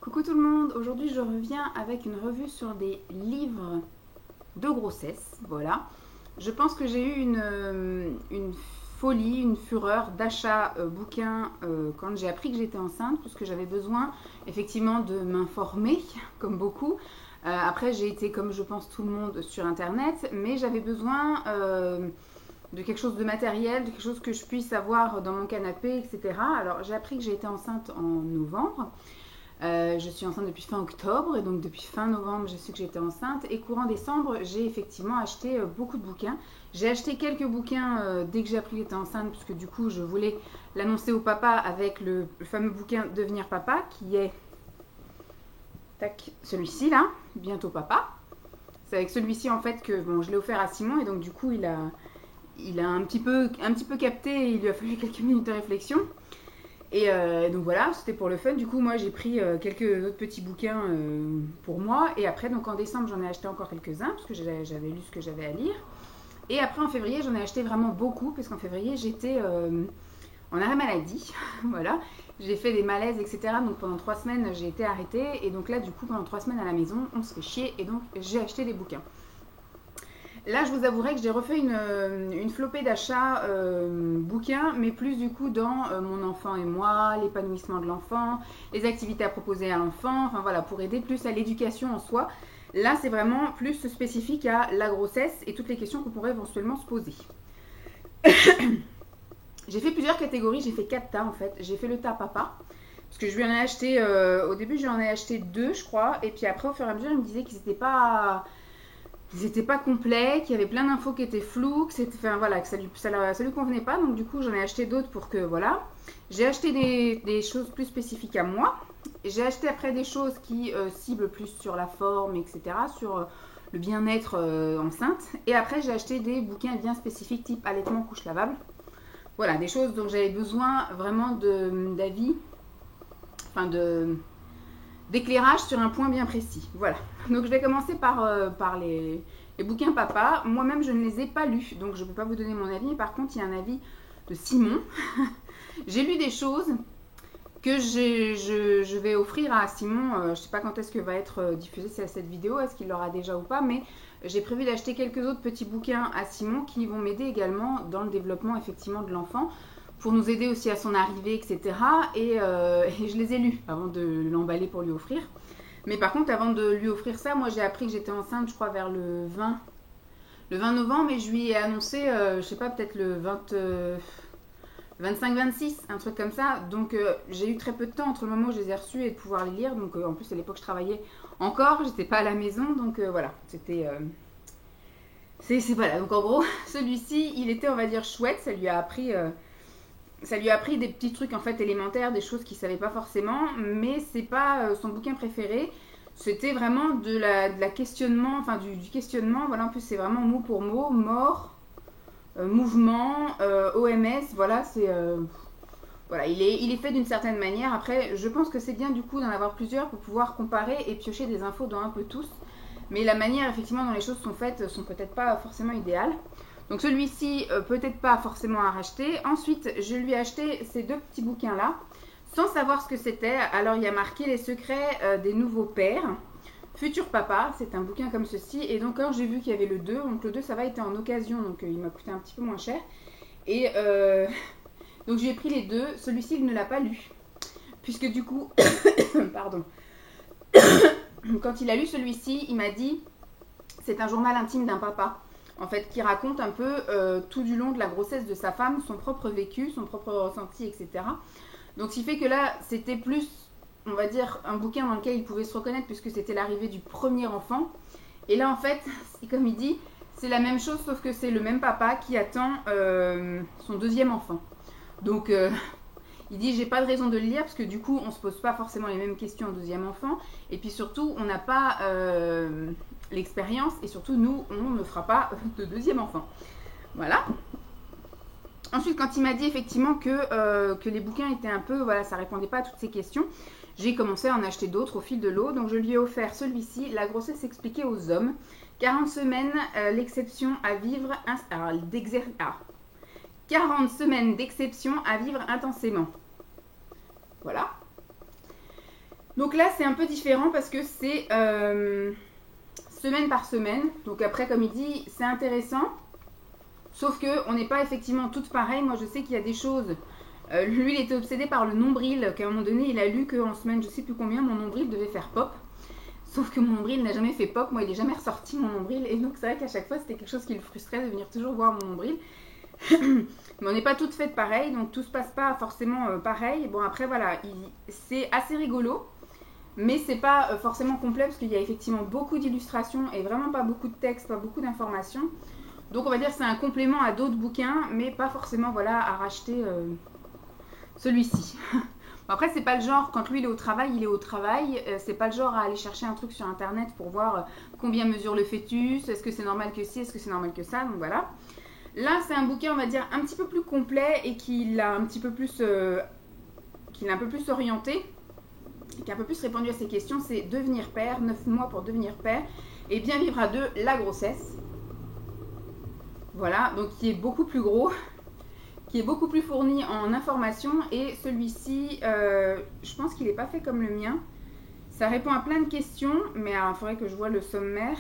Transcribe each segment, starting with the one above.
Coucou tout le monde, aujourd'hui je reviens avec une revue sur des livres de grossesse, voilà. Je pense que j'ai eu une folie, une fureur d'achat bouquins quand j'ai appris que j'étais enceinte, puisque j'avais besoin effectivement de m'informer, comme beaucoup. Après j'ai été, comme je pense tout le monde, sur internet, mais j'avais besoin de quelque chose de matériel, de quelque chose que je puisse avoir dans mon canapé, etc. Alors j'ai appris que j'ai été enceinte en novembre. Je suis enceinte depuis fin octobre et donc depuis fin novembre, j'ai su que j'étais enceinte. Et courant décembre, j'ai effectivement acheté beaucoup de bouquins. J'ai acheté quelques bouquins dès que j'ai appris que j'étais enceinte, puisque du coup, je voulais l'annoncer au papa avec le fameux bouquin Devenir papa, qui est tac, celui-ci là, Bientôt papa. C'est avec celui-ci en fait que bon, je l'ai offert à Simon et donc du coup, il a un petit peu capté et il lui a fallu quelques minutes de réflexion. Et donc voilà, c'était pour le fun. Du coup, moi, j'ai pris quelques autres petits bouquins pour moi. Et après, donc en décembre, j'en ai acheté encore quelques-uns parce que j'avais lu ce que j'avais à lire. Et après, en février, j'en ai acheté vraiment beaucoup parce qu'en février, j'étais en arrêt maladie. Voilà, j'ai fait des malaises, etc. Donc pendant 3 semaines, j'ai été arrêtée. Et donc là, du coup, pendant 3 semaines à la maison, on se fait chier. Et donc, j'ai acheté des bouquins. Là, je vous avouerai que j'ai refait une flopée d'achats bouquins, mais plus du coup dans mon enfant et moi, l'épanouissement de l'enfant, les activités à proposer à l'enfant, enfin voilà, pour aider plus à l'éducation en soi. Là, c'est vraiment plus spécifique à la grossesse et toutes les questions qu'on pourrait éventuellement se poser. J'ai fait plusieurs catégories, j'ai fait 4 tas en fait. J'ai fait le tas papa, parce que je lui en ai acheté, au début, j'en ai acheté 2, je crois, et puis après, au fur et à mesure, il me disait qu'ils n'étaient pas. Ils n'étaient pas complets, qu'il y avait plein d'infos qui étaient floues, enfin, voilà, que ça lui convenait pas. Donc du coup, j'en ai acheté d'autres pour que, voilà. J'ai acheté des choses plus spécifiques à moi. J'ai acheté après des choses qui ciblent plus sur la forme, etc., sur le bien-être enceinte. Et après, j'ai acheté des bouquins bien spécifiques type allaitement, couche lavable. Voilà, des choses dont j'avais besoin vraiment d'avis, enfin d'éclairage sur un point bien précis. Voilà. Donc je vais commencer par les bouquins papa. Moi-même, je ne les ai pas lus, donc je ne peux pas vous donner mon avis. Par contre, il y a un avis de Simon. J'ai lu des choses que je vais offrir à Simon. Je ne sais pas quand est-ce que va être diffusée cette vidéo, est-ce qu'il l'aura déjà ou pas, mais j'ai prévu d'acheter quelques autres petits bouquins à Simon qui vont m'aider également dans le développement effectivement de l'enfant, pour nous aider aussi à son arrivée, etc. Et je les ai lus avant de l'emballer pour lui offrir. Mais par contre, avant de lui offrir ça, moi j'ai appris que j'étais enceinte, je crois, vers le 20 novembre, et je lui ai annoncé, je sais pas, peut-être le 25-26, un truc comme ça. Donc j'ai eu très peu de temps entre le moment où je les ai reçus et de pouvoir les lire. Donc en plus, à l'époque, je travaillais encore, j'étais pas à la maison, donc voilà, c'était. Voilà, donc en gros, celui-ci, il était, on va dire, chouette, ça lui a appris des petits trucs en fait élémentaires, des choses qu'il savait pas forcément, mais c'est pas son bouquin préféré. C'était vraiment de la questionnement, enfin du questionnement. Voilà, en plus c'est vraiment mot pour mot, mort, mouvement, OMS. Voilà, voilà, il est fait d'une certaine manière. Après, je pense que c'est bien du coup d'en avoir plusieurs pour pouvoir comparer et piocher des infos dans un peu tous. Mais la manière effectivement dont les choses sont faites sont peut-être pas forcément idéales. Donc celui-ci, peut-être pas forcément à racheter. Ensuite, je lui ai acheté ces 2 petits bouquins-là, sans savoir ce que c'était. Alors, il y a marqué Les secrets des nouveaux pères. Futur papa, c'est un bouquin comme ceci. Et donc, quand j'ai vu qu'il y avait le 2, donc le 2, ça va, était en occasion, donc il m'a coûté un petit peu moins cher. Et donc, j'ai pris les 2. Celui-ci, il ne l'a pas lu. Puisque du coup, pardon. Quand il a lu celui-ci, il m'a dit, c'est un journal intime d'un papa, en fait, qui raconte un peu tout du long de la grossesse de sa femme, son propre vécu, son propre ressenti, etc. Donc, ce qui fait que là, c'était plus, on va dire, un bouquin dans lequel il pouvait se reconnaître, puisque c'était l'arrivée du premier enfant. Et là, en fait, comme il dit, c'est la même chose, sauf que c'est le même papa qui attend son 2e enfant. Donc, il dit, j'ai pas de raison de le lire, parce que du coup, on se pose pas forcément les mêmes questions au 2e enfant. Et puis surtout, on n'a pas l'expérience, et surtout, nous, on ne fera pas de 2e enfant. Voilà. Ensuite, quand il m'a dit effectivement que les bouquins étaient un peu, voilà, ça répondait pas à toutes ces questions, j'ai commencé à en acheter d'autres au fil de l'eau. Donc je lui ai offert celui-ci, La grossesse expliquée aux hommes, 40 semaines, l'exception à vivre, 40 semaines d'exception à vivre intensément. Voilà. Donc là, c'est un peu différent parce que c'est semaine par semaine. Donc après, comme il dit, c'est intéressant. Sauf qu'on n'est pas effectivement toutes pareilles. Moi, je sais qu'il y a des choses. Lui, il était obsédé par le nombril. Qu'à un moment donné, il a lu qu'en semaine, je sais plus combien, mon nombril devait faire pop. Sauf que mon nombril n'a jamais fait pop. Moi, il n'est jamais ressorti, mon nombril. Et donc, c'est vrai qu'à chaque fois, c'était quelque chose qui le frustrait de venir toujours voir mon nombril. Mais on n'est pas toutes faites pareilles. Donc, tout se passe pas forcément pareil. Bon, après, voilà. C'est assez rigolo. Mais c'est pas forcément complet parce qu'il y a effectivement beaucoup d'illustrations et vraiment pas beaucoup de texte, pas beaucoup d'informations. Donc on va dire que c'est un complément à d'autres bouquins, mais pas forcément voilà, à racheter celui-ci. Bon, après c'est pas le genre, quand lui il est au travail, c'est pas le genre à aller chercher un truc sur internet pour voir combien mesure le fœtus, est-ce que c'est normal que ci, est-ce que c'est normal que ça, donc voilà. Là c'est un bouquin on va dire un petit peu plus complet et qui l'a un petit peu plus, qui l'a un peu plus orienté, qui a un peu plus répondu à ces questions, c'est devenir père, 9 mois pour devenir père, et bien vivre à deux la grossesse. Voilà, donc qui est beaucoup plus gros, qui est beaucoup plus fourni en informations. Et celui-ci, je pense qu'il n'est pas fait comme le mien. Ça répond à plein de questions, mais il faudrait que je vois le sommaire.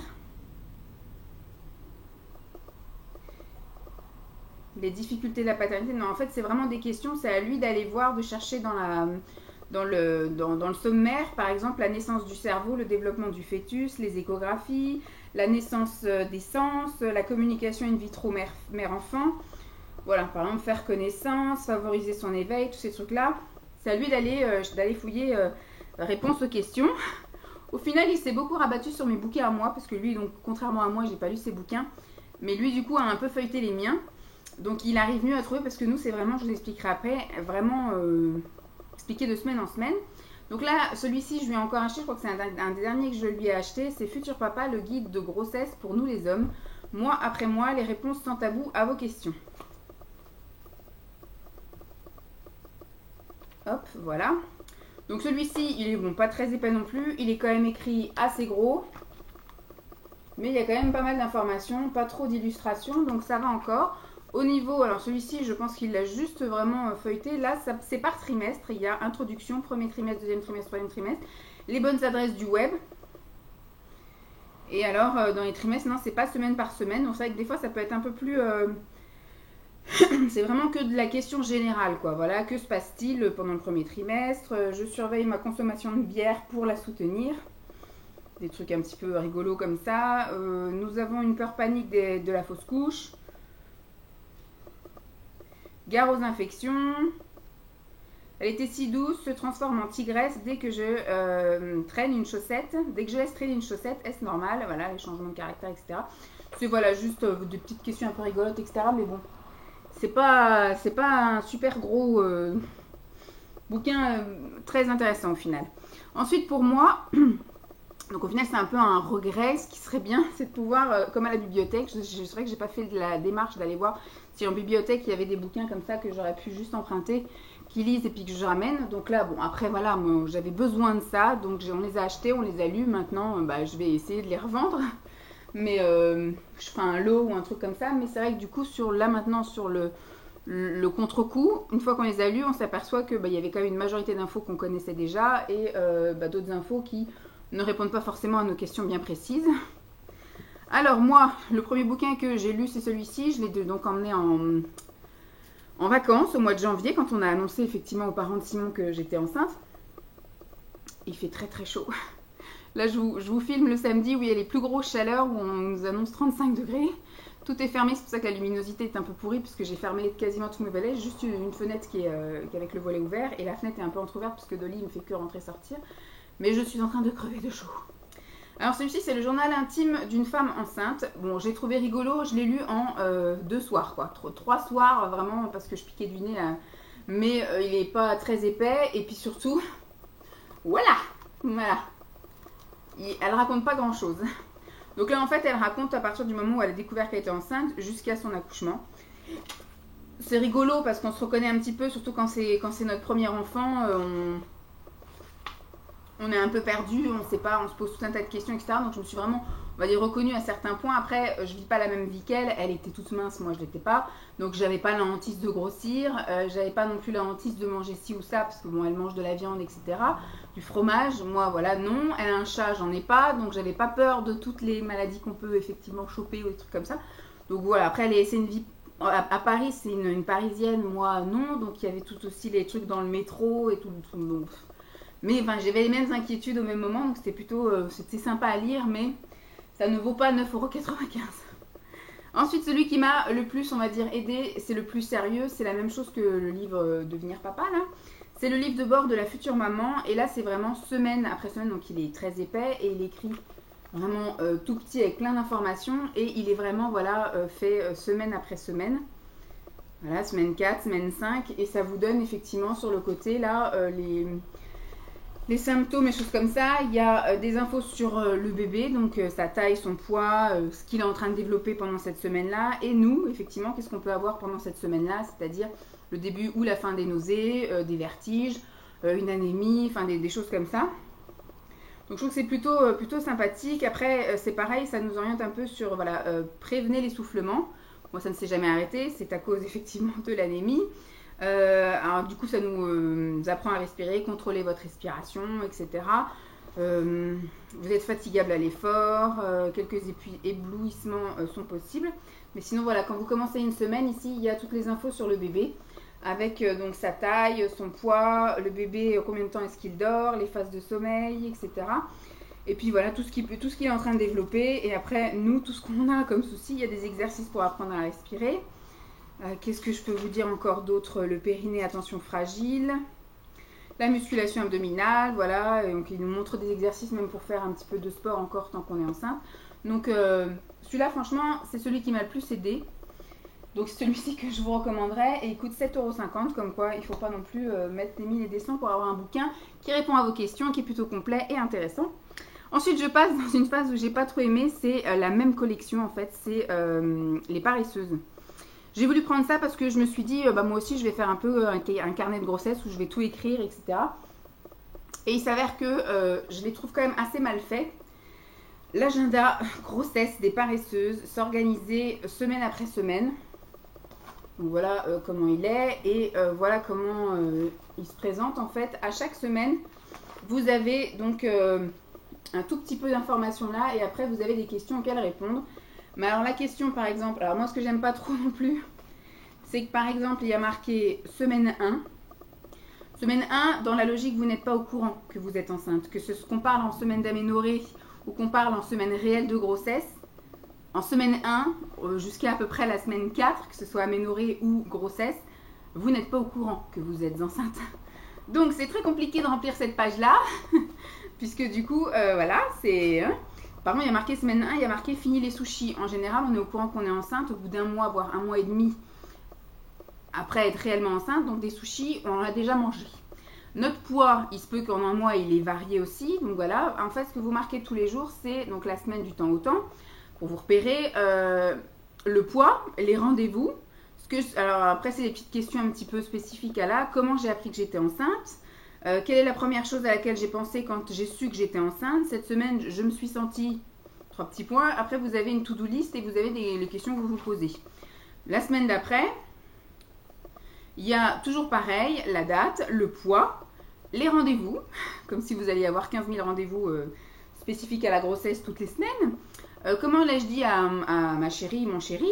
Les difficultés de la paternité, non, en fait, c'est vraiment des questions. C'est à lui d'aller voir, de chercher dans le sommaire, par exemple, la naissance du cerveau, le développement du fœtus, les échographies, la naissance des sens, la communication in vitro mère-enfant. Voilà, par exemple, faire connaissance, favoriser son éveil, tous ces trucs-là. C'est à lui d'aller fouiller réponse aux questions. Au final, il s'est beaucoup rabattu sur mes bouquins à moi, parce que lui, donc, contrairement à moi, j'ai pas lu ses bouquins. Mais lui, du coup, a un peu feuilleté les miens. Donc, il arrive mieux à trouver, parce que nous, c'est vraiment, je vous expliquerai après, vraiment expliqué de semaine en semaine. Donc là, celui-ci, je lui ai encore acheté, je crois que c'est un des derniers que je lui ai acheté, c'est Futur Papa, le guide de grossesse pour nous les hommes. Mois après mois, les réponses sans tabou à vos questions. Hop, voilà. Donc celui-ci, il est bon, pas très épais non plus, il est quand même écrit assez gros. Mais il y a quand même pas mal d'informations, pas trop d'illustrations, donc ça va encore. Au niveau, alors celui-ci, je pense qu'il l'a juste vraiment feuilleté. Là, c'est par trimestre. Il y a introduction, premier trimestre, deuxième trimestre, troisième trimestre. Les bonnes adresses du web. Et alors, dans les trimestres, non, c'est pas semaine par semaine. Donc c'est vrai que des fois, ça peut être un peu plus... c'est vraiment que de la question générale, quoi. Voilà, que se passe-t-il pendant le premier trimestre? Je surveille ma consommation de bière pour la soutenir. Des trucs un petit peu rigolos comme ça. Nous avons une peur panique de la fausse couche. Gare aux infections. Elle était si douce, se transforme en tigresse dès que je traîne une chaussette. Dès que je laisse traîner une chaussette, est-ce normal? Voilà, les changements de caractère, etc. C'est voilà, juste des petites questions un peu rigolotes, etc. Mais bon, c'est pas un super gros bouquin très intéressant au final. Ensuite, pour moi, donc au final, c'est un peu un regret. Ce qui serait bien, c'est de pouvoir, comme à la bibliothèque, c'est vrai que j'ai pas fait de la démarche d'aller voir si en bibliothèque il y avait des bouquins comme ça que j'aurais pu juste emprunter, qui lisent et puis que je ramène. Donc là, bon, après voilà, moi j'avais besoin de ça, donc on les a achetés, on les a lus. Maintenant, je vais essayer de les revendre, mais je ferai un lot ou un truc comme ça. Mais c'est vrai que du coup, maintenant sur le contre-coup, une fois qu'on les a lus, on s'aperçoit que il y avait quand même une majorité d'infos qu'on connaissait déjà et d'autres infos qui ne répondent pas forcément à nos questions bien précises. Alors moi, le premier bouquin que j'ai lu, c'est celui-ci. Je l'ai donc emmené en vacances au mois de janvier, quand on a annoncé effectivement aux parents de Simon que j'étais enceinte. Il fait très très chaud. Là, je vous filme le samedi où il y a les plus grosses chaleurs, où on nous annonce 35 degrés. Tout est fermé, c'est pour ça que la luminosité est un peu pourrie, puisque j'ai fermé quasiment tous mes volets. Juste une fenêtre qui est avec le volet ouvert, et la fenêtre est un peu entrouverte, parce que Dolly ne fait que rentrer-sortir. Mais je suis en train de crever de chaud. Alors celui-ci, c'est le journal intime d'une femme enceinte. Bon, j'ai trouvé rigolo, je l'ai lu en 2 soirs, quoi. 3 soirs, vraiment, parce que je piquais du nez, là. Mais il n'est pas très épais. Et puis surtout, voilà. Elle raconte pas grand-chose. Donc là, en fait, elle raconte à partir du moment où elle a découvert qu'elle était enceinte jusqu'à son accouchement. C'est rigolo parce qu'on se reconnaît un petit peu, surtout quand c'est notre premier enfant. On est un peu perdu, on ne sait pas, on se pose tout un tas de questions, etc. Donc je me suis vraiment on va dire, reconnue à certains points. Après, je vis pas la même vie qu'elle. Elle était toute mince, moi je l'étais pas. Donc j'avais pas la hantise de grossir. J'avais pas non plus la hantise de manger ci ou ça, parce que bon, elle mange de la viande, etc. Du fromage, moi voilà, non. Elle a un chat, j'en ai pas. Donc j'avais pas peur de toutes les maladies qu'on peut effectivement choper ou des trucs comme ça. Donc voilà, après, c'est une vie. À Paris, c'est une Parisienne, moi non. Donc il y avait tout aussi les trucs dans le métro et tout. Donc, mais enfin, j'avais les mêmes inquiétudes au même moment. Donc c'était plutôt. C'était sympa à lire, mais ça ne vaut pas 9,95 €. Ensuite, celui qui m'a le plus, on va dire, aidé, c'est le plus sérieux. C'est la même chose que le livre Devenir papa, là. C'est le livre de bord de la future maman. Et là, c'est vraiment semaine après semaine. Donc il est très épais et il écrit vraiment tout petit avec plein d'informations. Et il est vraiment, voilà, fait semaine après semaine. Voilà, semaine 4, semaine 5. Et ça vous donne effectivement sur le côté, là, les symptômes et choses comme ça. Il y a des infos sur le bébé, donc sa taille, son poids, ce qu'il est en train de développer pendant cette semaine-là. Et nous, effectivement, qu'est-ce qu'on peut avoir pendant cette semaine-là, c'est-à-dire le début ou la fin des nausées, des vertiges, une anémie, enfin des choses comme ça. Donc je trouve que c'est plutôt sympathique. Après, c'est pareil, ça nous oriente un peu sur, voilà, prévenez l'essoufflement. Moi, ça ne s'est jamais arrêté, c'est à cause effectivement de l'anémie. Alors du coup ça nous apprend à respirer, contrôler votre respiration, etc. Vous êtes fatigable à l'effort, quelques éblouissements sont possibles. Mais sinon voilà, quand vous commencez une semaine, ici il y a toutes les infos sur le bébé, avec donc sa taille, son poids, le bébé, combien de temps est-ce qu'il dort, les phases de sommeil, etc. Et puis voilà, tout ce qu'il est en train de développer. Et après, nous, tout ce qu'on a comme souci, il y a des exercices pour apprendre à respirer. Qu'est-ce que je peux vous dire encore d'autre? Le périnée, attention fragile. La musculation abdominale, voilà. Et donc, il nous montre des exercices même pour faire un petit peu de sport encore tant qu'on est enceinte. Donc, celui-là, franchement, c'est celui qui m'a le plus aidé. Donc, c'est celui-ci que je vous recommanderais. Et il coûte 7,50 €. Comme quoi, il ne faut pas non plus mettre des 1000 et des cents pour avoir un bouquin qui répond à vos questions, qui est plutôt complet et intéressant. Ensuite, je passe dans une phase où j'ai pas trop aimé. C'est la même collection, en fait. C'est les paresseuses. J'ai voulu prendre ça parce que je me suis dit, moi aussi je vais faire un peu un carnet de grossesse où je vais tout écrire, etc. Et il s'avère que je les trouve quand même assez mal faits. L'agenda grossesse des paresseuses, s'organiser semaine après semaine. Donc voilà comment il est et voilà comment il se présente en fait. À chaque semaine, vous avez donc un tout petit peu d'informations là et après vous avez des questions auxquelles répondre. Mais alors la question par exemple, alors moi ce que j'aime pas trop non plus, c'est que par exemple il y a marqué semaine 1. Semaine 1, dans la logique, vous n'êtes pas au courant que vous êtes enceinte. Qu'on parle en semaine d'aménorrhée ou qu'on parle en semaine réelle de grossesse, en semaine 1, jusqu'à à peu près la semaine 4, que ce soit aménorrhée ou grossesse, vous n'êtes pas au courant que vous êtes enceinte. Donc c'est très compliqué de remplir cette page-là, puisque du coup, voilà, c'est... Par contre, il y a marqué semaine 1, il y a marqué fini les sushis. En général, on est au courant qu'on est enceinte au bout d'un mois, voire un mois et demi, après être réellement enceinte. Donc des sushis, on en a déjà mangé. Notre poids, il se peut qu'en un mois, il est varié aussi. Donc voilà, en fait, ce que vous marquez tous les jours, c'est donc la semaine du temps au temps, pour vous repérer le poids, les rendez-vous. Alors après, c'est des petites questions un petit peu spécifiques à là. Comment j'ai appris que j'étais enceinte? Quelle est la première chose à laquelle j'ai pensé quand j'ai su que j'étais enceinte? Cette semaine, je me suis sentie... 3 petits points. Après, vous avez une to-do list et vous avez les questions que vous vous posez. La semaine d'après, il y a toujours pareil, la date, le poids, les rendez-vous, comme si vous alliez avoir 15 000 rendez-vous spécifiques à la grossesse toutes les semaines. Comment l'ai-je dit à ma chérie, mon chéri?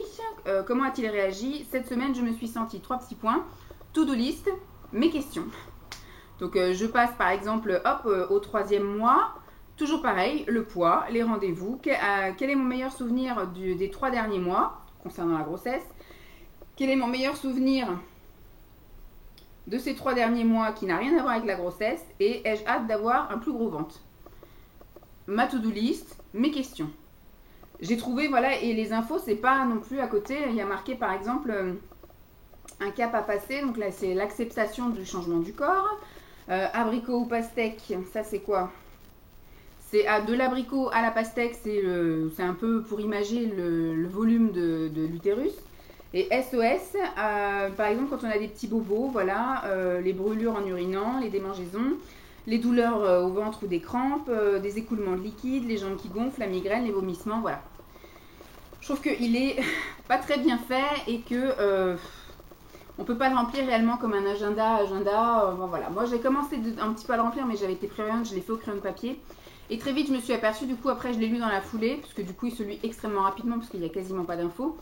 Comment a-t-il réagi? Cette semaine, je me suis sentie 3 petits points. To-do list, mes questions. Donc, je passe par exemple, au 3e mois. Toujours pareil, le poids, les rendez-vous. Quel est mon meilleur souvenir des 3 derniers mois concernant la grossesse? Quel est mon meilleur souvenir de ces 3 derniers mois qui n'a rien à voir avec la grossesse? Et ai-je hâte d'avoir un plus gros ventre? Ma to-do list, mes questions. J'ai trouvé, voilà, et les infos, c'est pas non plus à côté. Il y a marqué par exemple un cap à passer. Donc là, c'est l'acceptation du changement du corps. Abricot ou pastèque, ça c'est quoi? C'est de l'abricot à la pastèque, c'est un peu pour imager le volume de l'utérus. Et SOS, par exemple, quand on a des petits bobos, voilà, les brûlures en urinant, les démangeaisons. les douleurs au ventre ou des crampes, des écoulements de liquide, les jambes qui gonflent, la migraine, les vomissements, voilà. Je trouve qu'il est pas très bien fait et que on peut pas le remplir réellement comme un agenda. Bon, voilà. Moi j'ai commencé un petit peu à le remplir, mais j'avais été prévoyante, je l'ai fait au crayon de papier. Et très vite je me suis aperçue, du coup après je l'ai lu dans la foulée, parce que du coup il se lit extrêmement rapidement, parce qu'il n'y a quasiment pas d'infos.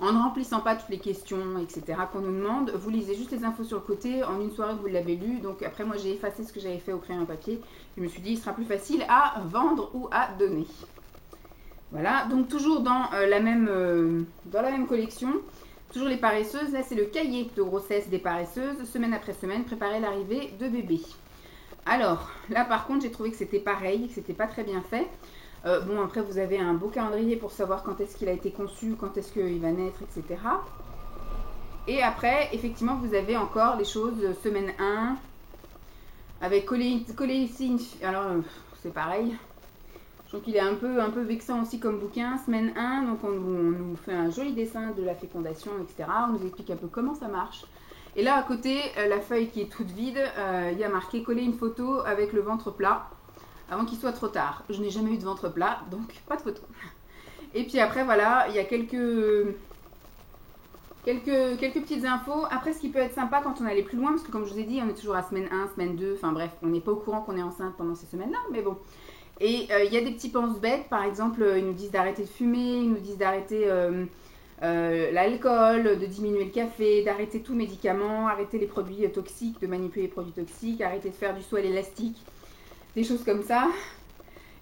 En ne remplissant pas toutes les questions, etc. qu'on nous demande, vous lisez juste les infos sur le côté, en une soirée vous l'avez lu. Donc après moi j'ai effacé ce que j'avais fait au crayon de papier. Je me suis dit il sera plus facile à vendre ou à donner. Voilà, donc toujours dans la même collection, toujours les paresseuses. Là, c'est le cahier de grossesse des paresseuses, semaine après semaine, préparer l'arrivée de bébé. Alors, là par contre, j'ai trouvé que c'était pareil, que c'était pas très bien fait. Bon, après, vous avez un beau calendrier pour savoir quand est-ce qu'il a été conçu, quand est-ce qu'il va naître, etc. Et après, effectivement, vous avez encore les choses semaine 1, avec coller ici. Alors, c'est pareil. Je trouve qu'il est un peu vexant aussi comme bouquin. Semaine 1, donc on nous fait un joli dessin de la fécondation, etc. On nous explique un peu comment ça marche. Et là, à côté, la feuille qui est toute vide, il y a marqué coller une photo avec le ventre plat avant qu'il soit trop tard. Je n'ai jamais eu de ventre plat, donc pas de photo. Et puis après, voilà, il y a quelques petites infos. Après, ce qui peut être sympa quand on allait plus loin, parce que comme je vous ai dit, on est toujours à semaine 1, semaine 2, enfin bref, on n'est pas au courant qu'on est enceinte pendant ces semaines-là, mais bon. Et il y a des petits pense-bêtes, par exemple, ils nous disent d'arrêter de fumer, ils nous disent d'arrêter l'alcool, de diminuer le café, d'arrêter tout médicament, arrêter les produits toxiques, de manipuler les produits toxiques, arrêter de faire du saut à l'élastique, des choses comme ça.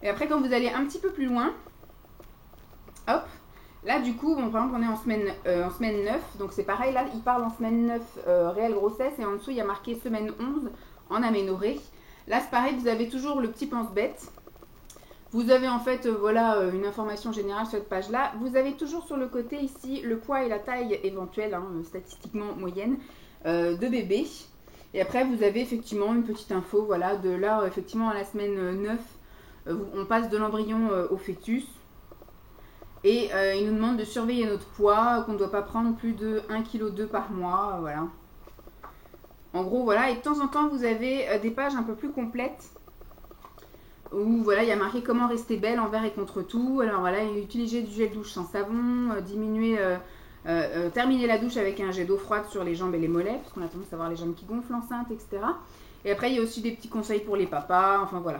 Et après, quand vous allez un petit peu plus loin, hop, là du coup, bon, par exemple, on est en semaine 9, donc c'est pareil, là, il parle en semaine 9 réelle grossesse, et en dessous, il y a marqué semaine 11 en aménorrhée. Là, c'est pareil, vous avez toujours le petit pense-bête. Vous avez en fait, voilà, une information générale sur cette page-là. Vous avez toujours sur le côté ici le poids et la taille éventuelle, hein, statistiquement moyenne, de bébé. Et après, vous avez effectivement une petite info, voilà, de là, effectivement, à la semaine 9, on passe de l'embryon au fœtus. Et il nous demande de surveiller notre poids, qu'on ne doit pas prendre plus de 1,2 kg par mois, voilà. En gros, voilà, et de temps en temps, vous avez des pages un peu plus complètes où voilà, il y a marqué comment rester belle envers et contre tout. Alors voilà, utiliser du gel douche sans savon, terminer la douche avec un jet d'eau froide sur les jambes et les mollets, parce qu'on a tendance à avoir les jambes qui gonflent enceintes, etc. Et après, il y a aussi des petits conseils pour les papas, enfin voilà.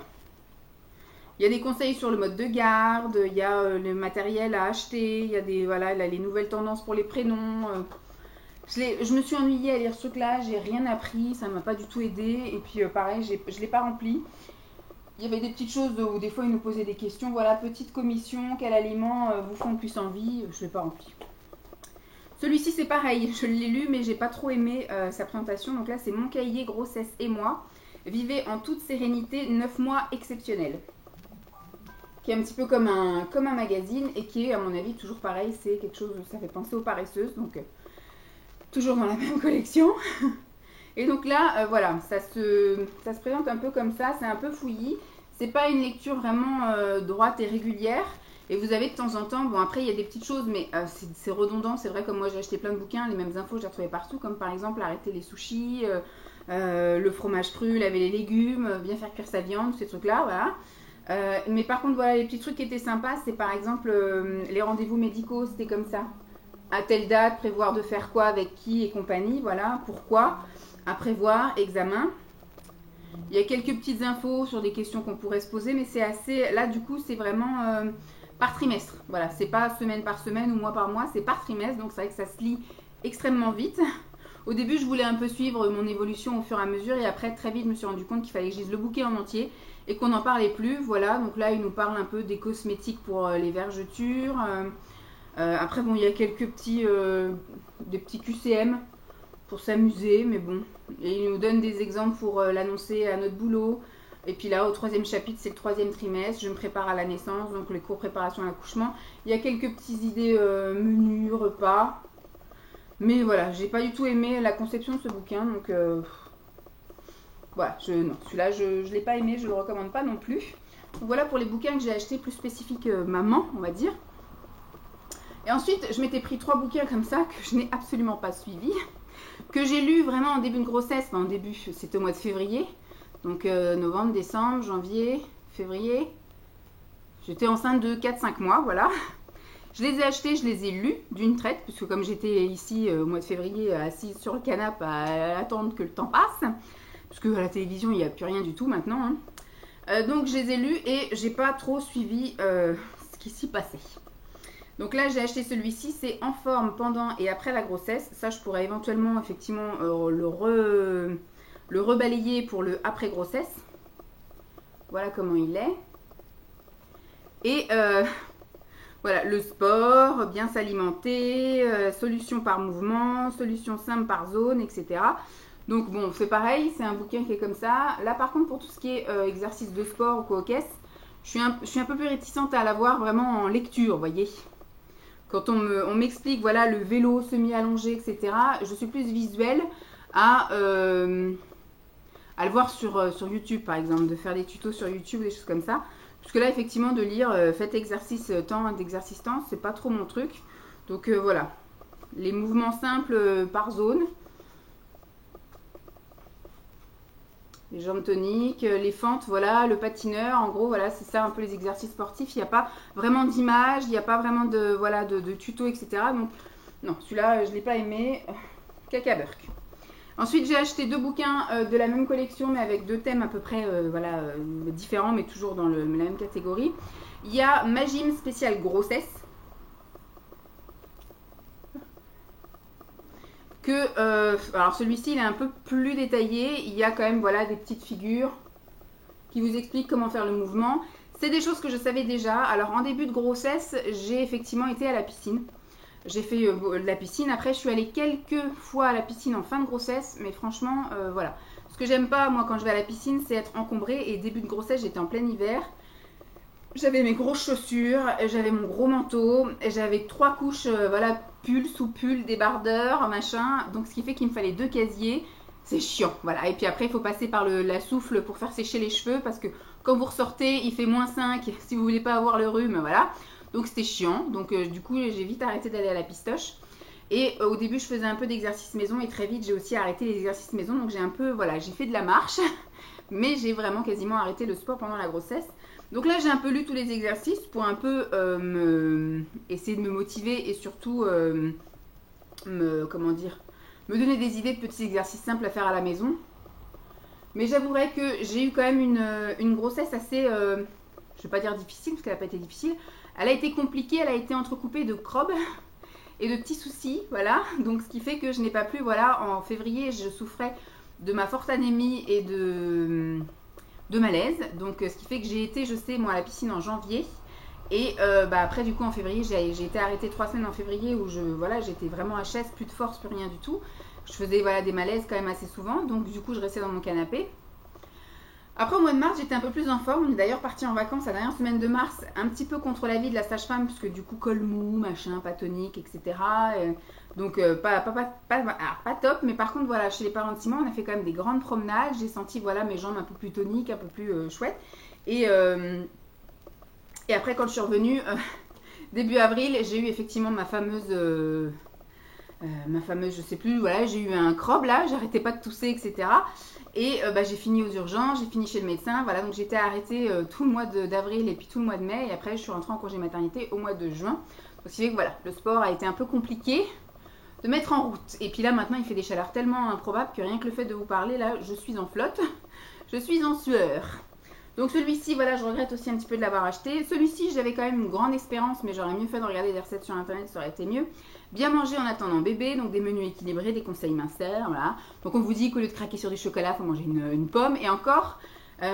Il y a des conseils sur le mode de garde, il y a le matériel à acheter, il y a les nouvelles tendances pour les prénoms. Je me suis ennuyée à lire ce truc-là, j'ai rien appris, ça ne m'a pas du tout aidé. Et puis pareil, je ne l'ai pas rempli. Il y avait des petites choses où des fois ils nous posaient des questions. Voilà, petite commission, quel aliment vous font le plus envie? Je ne l'ai pas rempli. Celui-ci c'est pareil, je l'ai lu mais j'ai pas trop aimé sa présentation. Donc là c'est mon cahier grossesse et moi. Vivez en toute sérénité 9 mois exceptionnels. Qui est un petit peu comme un magazine et qui est à mon avis toujours pareil. C'est quelque chose, ça fait penser aux paresseuses. Donc toujours dans la même collection. Et donc là, voilà, ça se présente un peu comme ça, c'est un peu fouillis. C'est pas une lecture vraiment droite et régulière. Et vous avez de temps en temps, bon après il y a des petites choses, mais c'est redondant. C'est vrai, comme moi j'ai acheté plein de bouquins, les mêmes infos je les retrouvais partout, comme par exemple arrêter les sushis, le fromage cru, laver les légumes, bien faire cuire sa viande, ces trucs-là, voilà. Mais par contre, voilà, les petits trucs qui étaient sympas, c'est par exemple les rendez-vous médicaux, c'était comme ça. À telle date, prévoir de faire quoi, avec qui et compagnie, voilà, pourquoi. À prévoir, examen. Il y a quelques petites infos sur des questions qu'on pourrait se poser, mais c'est assez... Là, du coup, c'est vraiment par trimestre. Voilà, c'est pas semaine par semaine ou mois par mois, c'est par trimestre. Donc, c'est vrai que ça se lit extrêmement vite. Au début, je voulais un peu suivre mon évolution au fur et à mesure. Et après, très vite, je me suis rendu compte qu'il fallait que je lise le bouquin en entier et qu'on n'en parlait plus. Voilà, donc là, il nous parle un peu des cosmétiques pour les vergetures. Après, bon, il y a quelques des petits QCM pour s'amuser, mais bon. Et il nous donne des exemples pour l'annoncer à notre boulot. Et puis là, au 3e chapitre, c'est le 3e trimestre. Je me prépare à la naissance, donc les cours préparation à l'accouchement. Il y a quelques petites idées menus, repas. Mais voilà, j'ai pas du tout aimé la conception de ce bouquin, donc voilà, non, celui-là, je ne l'ai pas aimé, je le recommande pas non plus. Donc voilà pour les bouquins que j'ai achetés plus spécifiques maman, on va dire. Et ensuite, je m'étais pris 3 bouquins comme ça que je n'ai absolument pas suivis, que j'ai lus vraiment en début de grossesse. Enfin, en début, c'était au mois de février. Donc novembre, décembre, janvier, février. J'étais enceinte de 4-5 mois, voilà. Je les ai achetés, je les ai lus d'une traite, puisque comme j'étais ici au mois de février assise sur le canapé à attendre que le temps passe, parce que à la télévision il n'y a plus rien du tout maintenant, hein. Donc je les ai lus et j'ai pas trop suivi ce qui s'y passait. Donc là j'ai acheté celui-ci, c'est en forme pendant et après la grossesse. Ça je pourrais éventuellement effectivement le rebalayer pour le après grossesse. Voilà comment il est. Et voilà, le sport, bien s'alimenter, solution par mouvement, solution simple par zone, etc. Donc bon, c'est pareil, c'est un bouquin qui est comme ça. Là par contre, pour tout ce qui est exercice de sport ou quoi aux caisses, je suis un peu plus réticente à l'avoir vraiment en lecture, vous voyez. Quand on m'explique, voilà, le vélo semi-allongé, etc., je suis plus visuelle à le voir sur YouTube, par exemple, de faire des tutos sur YouTube, des choses comme ça. Parce que là, effectivement, de lire faites exercice temps, d'exercice temps, c'est pas trop mon truc. Donc voilà, les mouvements simples par zone. Les jambes toniques, les fentes, voilà, le patineur, en gros, voilà, c'est ça un peu les exercices sportifs. Il n'y a pas vraiment d'image, il n'y a pas vraiment de, voilà, de tuto, etc. Donc, non, celui-là, je ne l'ai pas aimé. Cacaburk. Ensuite, j'ai acheté 2 bouquins de la même collection, mais avec 2 thèmes à peu près voilà, différents, mais toujours dans la même catégorie. Il y a Ma Gym spéciale grossesse. Alors celui-ci, il est un peu plus détaillé. Il y a quand même voilà, des petites figures qui vous expliquent comment faire le mouvement. C'est des choses que je savais déjà. Alors en début de grossesse, j'ai effectivement été à la piscine. J'ai fait de la piscine. Après, je suis allée quelques fois à la piscine en fin de grossesse. Mais franchement, voilà. Ce que j'aime pas, moi, quand je vais à la piscine, c'est être encombrée. Et début de grossesse, j'étais en plein hiver. J'avais mes grosses chaussures, j'avais mon gros manteau, j'avais 3 couches, voilà, pull, sous-pull, débardeur, machin. Donc, ce qui fait qu'il me fallait 2 casiers. C'est chiant, voilà. Et puis après, il faut passer par la souffle pour faire sécher les cheveux. Parce que quand vous ressortez, il fait -5 si vous voulez pas avoir le rhume, voilà. Donc c'était chiant, donc du coup j'ai vite arrêté d'aller à la pistoche. Et au début je faisais un peu d'exercice maison et très vite j'ai aussi arrêté les exercices maison. Donc j'ai un peu, voilà, j'ai fait de la marche, mais j'ai vraiment quasiment arrêté le sport pendant la grossesse. Donc là j'ai un peu lu tous les exercices pour un peu essayer de me motiver et surtout comment dire, me donner des idées de petits exercices simples à faire à la maison. Mais j'avouerai que j'ai eu quand même une grossesse assez, je vais pas dire difficile parce qu'elle n'a pas été difficile. Elle a été compliquée, elle a été entrecoupée de crobes et de petits soucis, voilà. Donc ce qui fait que je n'ai pas pu, voilà, en février, je souffrais de ma forte anémie et de malaise. Donc ce qui fait que j'ai été, je sais, moi, à la piscine en janvier. Et après, du coup, en février, j'ai été arrêtée 3 semaines en février où voilà, j'étais vraiment HS, plus de force, plus rien du tout. Je faisais, voilà, des malaises quand même assez souvent. Donc du coup, je restais dans mon canapé. Après, au mois de mars, j'étais un peu plus en forme. On est d'ailleurs parti en vacances la dernière semaine de mars, un petit peu contre l'avis de la sage-femme, puisque du coup, col mou, machin, pas tonique, etc. Donc, pas top. Mais par contre, voilà, chez les parents de Simon, on a fait quand même des grandes promenades. J'ai senti, voilà, mes jambes un peu plus toniques, un peu plus chouettes. Et après, quand je suis revenue, début avril, j'ai eu effectivement ma fameuse, je sais plus, voilà, j'ai eu un crobe là, j'arrêtais pas de tousser, etc. Et j'ai fini aux urgences, j'ai fini chez le médecin, voilà, donc j'étais arrêtée tout le mois d'avril et puis tout le mois de mai, et après je suis rentrée en congé maternité au mois de juin. Donc ce qui fait que voilà, le sport a été un peu compliqué de mettre en route. Et puis là maintenant il fait des chaleurs tellement improbables que rien que le fait de vous parler, là je suis en flotte, je suis en sueur. Donc celui-ci, voilà, je regrette aussi un petit peu de l'avoir acheté. Celui-ci, j'avais quand même une grande espérance, mais j'aurais mieux fait de regarder des recettes sur internet, ça aurait été mieux. Bien manger en attendant bébé, donc des menus équilibrés, des conseils minceurs, voilà. Donc on vous dit qu'au lieu de craquer sur du chocolat, il faut manger une pomme. Et encore,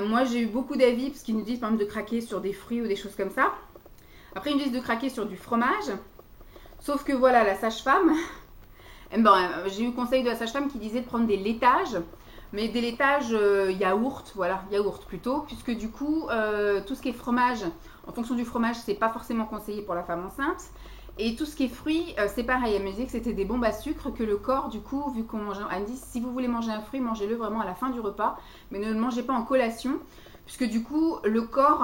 moi j'ai eu beaucoup d'avis, parce qu'ils nous disent par exemple de craquer sur des fruits ou des choses comme ça. Après ils nous disent de craquer sur du fromage. Sauf que voilà, la sage-femme, j'ai eu conseil de la sage-femme qui disait de prendre des laitages. Mais des laitages yaourt, voilà, yaourt plutôt, puisque du coup, tout ce qui est fromage, en fonction du fromage, c'est pas forcément conseillé pour la femme enceinte. Et tout ce qui est fruits, c'est pareil. Elle me disait que c'était des bombes à sucre, que le corps, du coup, vu qu'on mange, elle me dit si vous voulez manger un fruit, mangez-le vraiment à la fin du repas, mais ne le mangez pas en collation, puisque du coup, le corps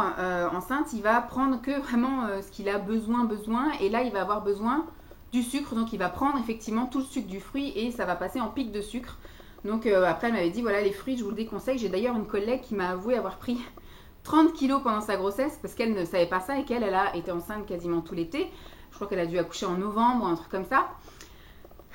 enceinte, il va prendre que vraiment ce qu'il a besoin, et là, il va avoir besoin du sucre, donc il va prendre effectivement tout le sucre du fruit et ça va passer en pic de sucre. Donc après, elle m'avait dit, voilà, les fruits, je vous le déconseille. J'ai d'ailleurs une collègue qui m'a avoué avoir pris 30 kilos pendant sa grossesse parce qu'elle ne savait pas ça et qu'elle a été enceinte quasiment tout l'été. Je crois qu'elle a dû accoucher en novembre, un truc comme ça.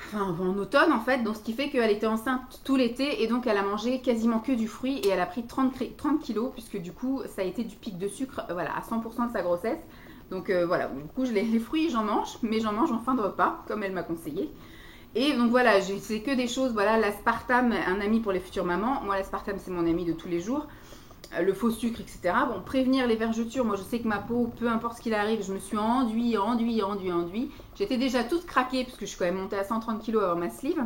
Enfin, en automne en fait. Donc ce qui fait qu'elle était enceinte tout l'été et donc elle a mangé quasiment que du fruit et elle a pris 30 kilos puisque du coup ça a été du pic de sucre voilà, à 100% de sa grossesse. Donc voilà, du coup les fruits j'en mange, mais j'en mange en fin de repas comme elle m'a conseillé. Et donc voilà, c'est que des choses, voilà, l'aspartame, un ami pour les futures mamans. Moi l'aspartame c'est mon ami de tous les jours. Le faux sucre, etc. Bon, prévenir les vergetures. Moi, je sais que ma peau, peu importe ce qu'il arrive, je me suis enduit. J'étais déjà toute craquée, puisque je suis quand même montée à 130 kg avant ma sleeve.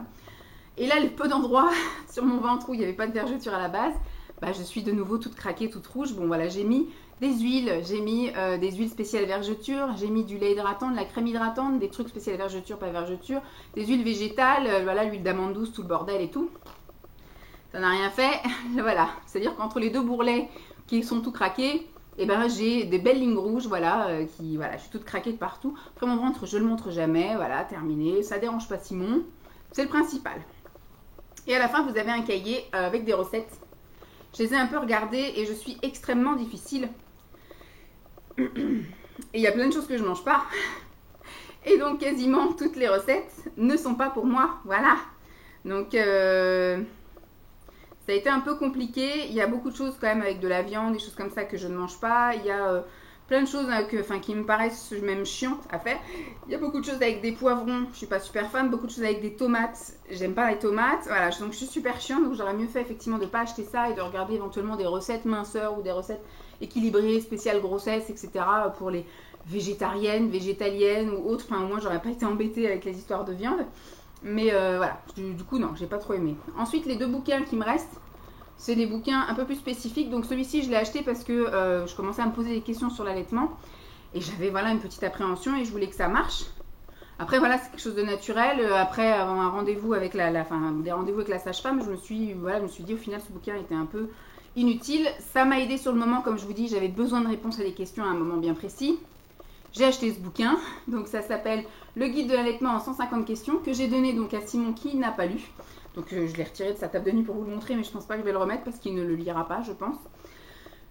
Et là, les peu d'endroits sur mon ventre où il n'y avait pas de vergeture à la base, bah, je suis de nouveau toute craquée, toute rouge. Bon, voilà, j'ai mis des huiles. J'ai mis des huiles spéciales vergeture. J'ai mis du lait hydratant, de la crème hydratante, des trucs spéciaux vergeture, pas vergeture. Des huiles végétales, voilà, l'huile d'amande douce, tout le bordel et tout. Ça n'a rien fait, voilà. C'est-à-dire qu'entre les deux bourrelets qui sont tout craqués, et ben j'ai des belles lignes rouges, voilà, voilà, je suis toute craquée de partout. Après mon ventre, je le montre jamais, voilà, terminé. Ça dérange pas Simon, c'est le principal. Et à la fin, vous avez un cahier avec des recettes. Je les ai un peu regardées et je suis extrêmement difficile. Et il y a plein de choses que je mange pas. Et donc quasiment toutes les recettes ne sont pas pour moi, voilà. Donc ça a été un peu compliqué. Il y a beaucoup de choses quand même avec de la viande, des choses comme ça que je ne mange pas. Il y a plein de choses qui me paraissent même chiantes à faire. Il y a beaucoup de choses avec des poivrons. Je suis pas super fan. Beaucoup de choses avec des tomates. J'aime pas les tomates. Voilà, donc je suis super chiante. Donc j'aurais mieux fait effectivement de ne pas acheter ça et de regarder éventuellement des recettes minceurs ou des recettes équilibrées, spéciales grossesse, etc. pour les végétariennes, végétaliennes ou autres. Enfin, au moins, j'aurais pas été embêtée avec les histoires de viande. Mais voilà, du coup, non, j'ai pas trop aimé. Ensuite, les deux bouquins qui me restent, c'est des bouquins un peu plus spécifiques. Donc celui-ci, je l'ai acheté parce que je commençais à me poser des questions sur l'allaitement. Et j'avais voilà une petite appréhension et je voulais que ça marche. Après, voilà, c'est quelque chose de naturel. Après, avant un rendez-vous avec des rendez-vous avec la sage-femme, je me suis dit au final, ce bouquin était un peu inutile. Ça m'a aidé sur le moment, comme je vous dis, j'avais besoin de réponses à des questions à un moment bien précis. J'ai acheté ce bouquin, donc ça s'appelle Le guide de l'allaitement en 150 questions, que j'ai donné donc à Simon qui n'a pas lu. Donc je l'ai retiré de sa table de nuit pour vous le montrer, mais je pense pas que je vais le remettre parce qu'il ne le lira pas, je pense.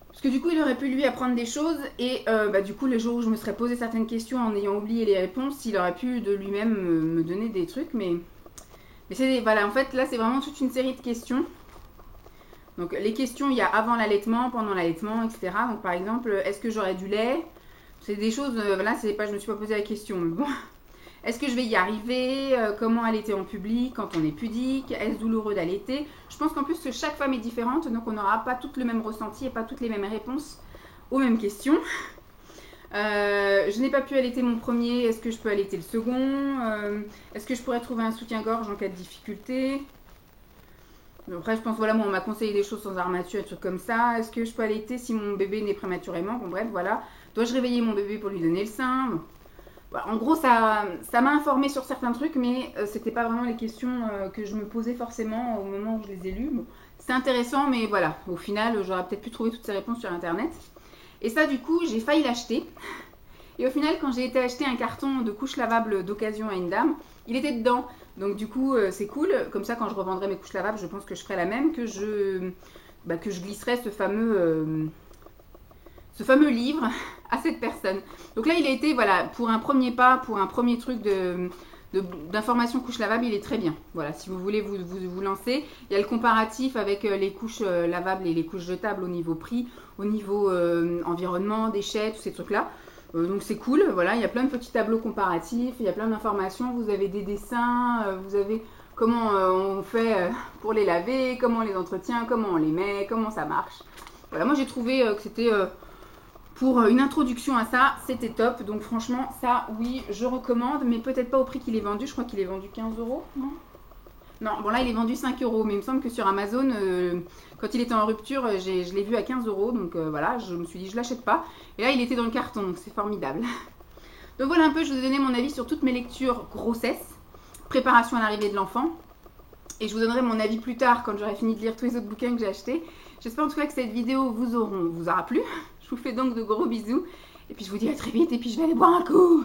Parce que du coup, il aurait pu lui apprendre des choses et du coup, les jours où je me serais posé certaines questions en ayant oublié les réponses, il aurait pu de lui-même me donner des trucs, mais c'est voilà, en fait, là, c'est vraiment toute une série de questions. Donc les questions, il y a avant l'allaitement, pendant l'allaitement, etc. Donc par exemple, est-ce que j'aurai du lait? C'est des choses, là, c'est pas, je me suis pas posé la question, mais bon. Est-ce que je vais y arriver? Comment allaiter en public quand on est pudique? Est-ce douloureux d'allaiter? Je pense qu'en plus que chaque femme est différente, donc on n'aura pas toutes le même ressenti et pas toutes les mêmes réponses aux mêmes questions. Je n'ai pas pu allaiter mon premier, est-ce que je peux allaiter le second? Est-ce que je pourrais trouver un soutien-gorge en cas de difficulté? Après, je pense, voilà, moi, on m'a conseillé des choses sans armature, des trucs comme ça. Est-ce que je peux allaiter si mon bébé naît prématurément? Bon, bref, voilà. Dois-je réveiller mon bébé pour lui donner le sein? Voilà, en gros, ça m'a informée sur certains trucs, mais c'était pas vraiment les questions que je me posais forcément au moment où je les ai lues. Bon, c'est intéressant, mais voilà, au final, j'aurais peut-être pu trouver toutes ces réponses sur Internet. Et ça, du coup, j'ai failli l'acheter. Et au final, quand j'ai été acheter un carton de couches lavables d'occasion à une dame, il était dedans. Donc du coup, c'est cool. Comme ça, quand je revendrai mes couches lavables, je pense que je ferai la même, que je glisserai ce fameux livre à cette personne. Donc là, il a été, voilà, pour un premier pas, pour un premier truc d'information couche lavable, il est très bien. Voilà, si vous voulez vous lancer, il y a le comparatif avec les couches lavables et les couches jetables au niveau prix, au niveau environnement, déchets, tous ces trucs-là. Donc c'est cool, voilà, il y a plein de petits tableaux comparatifs, il y a plein d'informations, vous avez des dessins, vous avez comment on fait pour les laver, comment on les entretient, comment on les met, comment ça marche. Voilà, moi j'ai trouvé que c'était pour une introduction à ça, c'était top. Donc franchement, ça, oui, je recommande, mais peut-être pas au prix qu'il est vendu. Je crois qu'il est vendu 15 €, non? Non, bon là, il est vendu 5 €, mais il me semble que sur Amazon, quand il était en rupture, je l'ai vu à 15 €. Donc voilà, je me suis dit, je l'achète pas. Et là, il était dans le carton, donc c'est formidable. Donc voilà un peu, je vous ai donné mon avis sur toutes mes lectures grossesse, préparation à l'arrivée de l'enfant. Et je vous donnerai mon avis plus tard, quand j'aurai fini de lire tous les autres bouquins que j'ai achetés. J'espère en tout cas que cette vidéo vous aura plu. Je vous fais donc de gros bisous. Et puis je vous dis à très vite, et puis je vais aller boire un coup.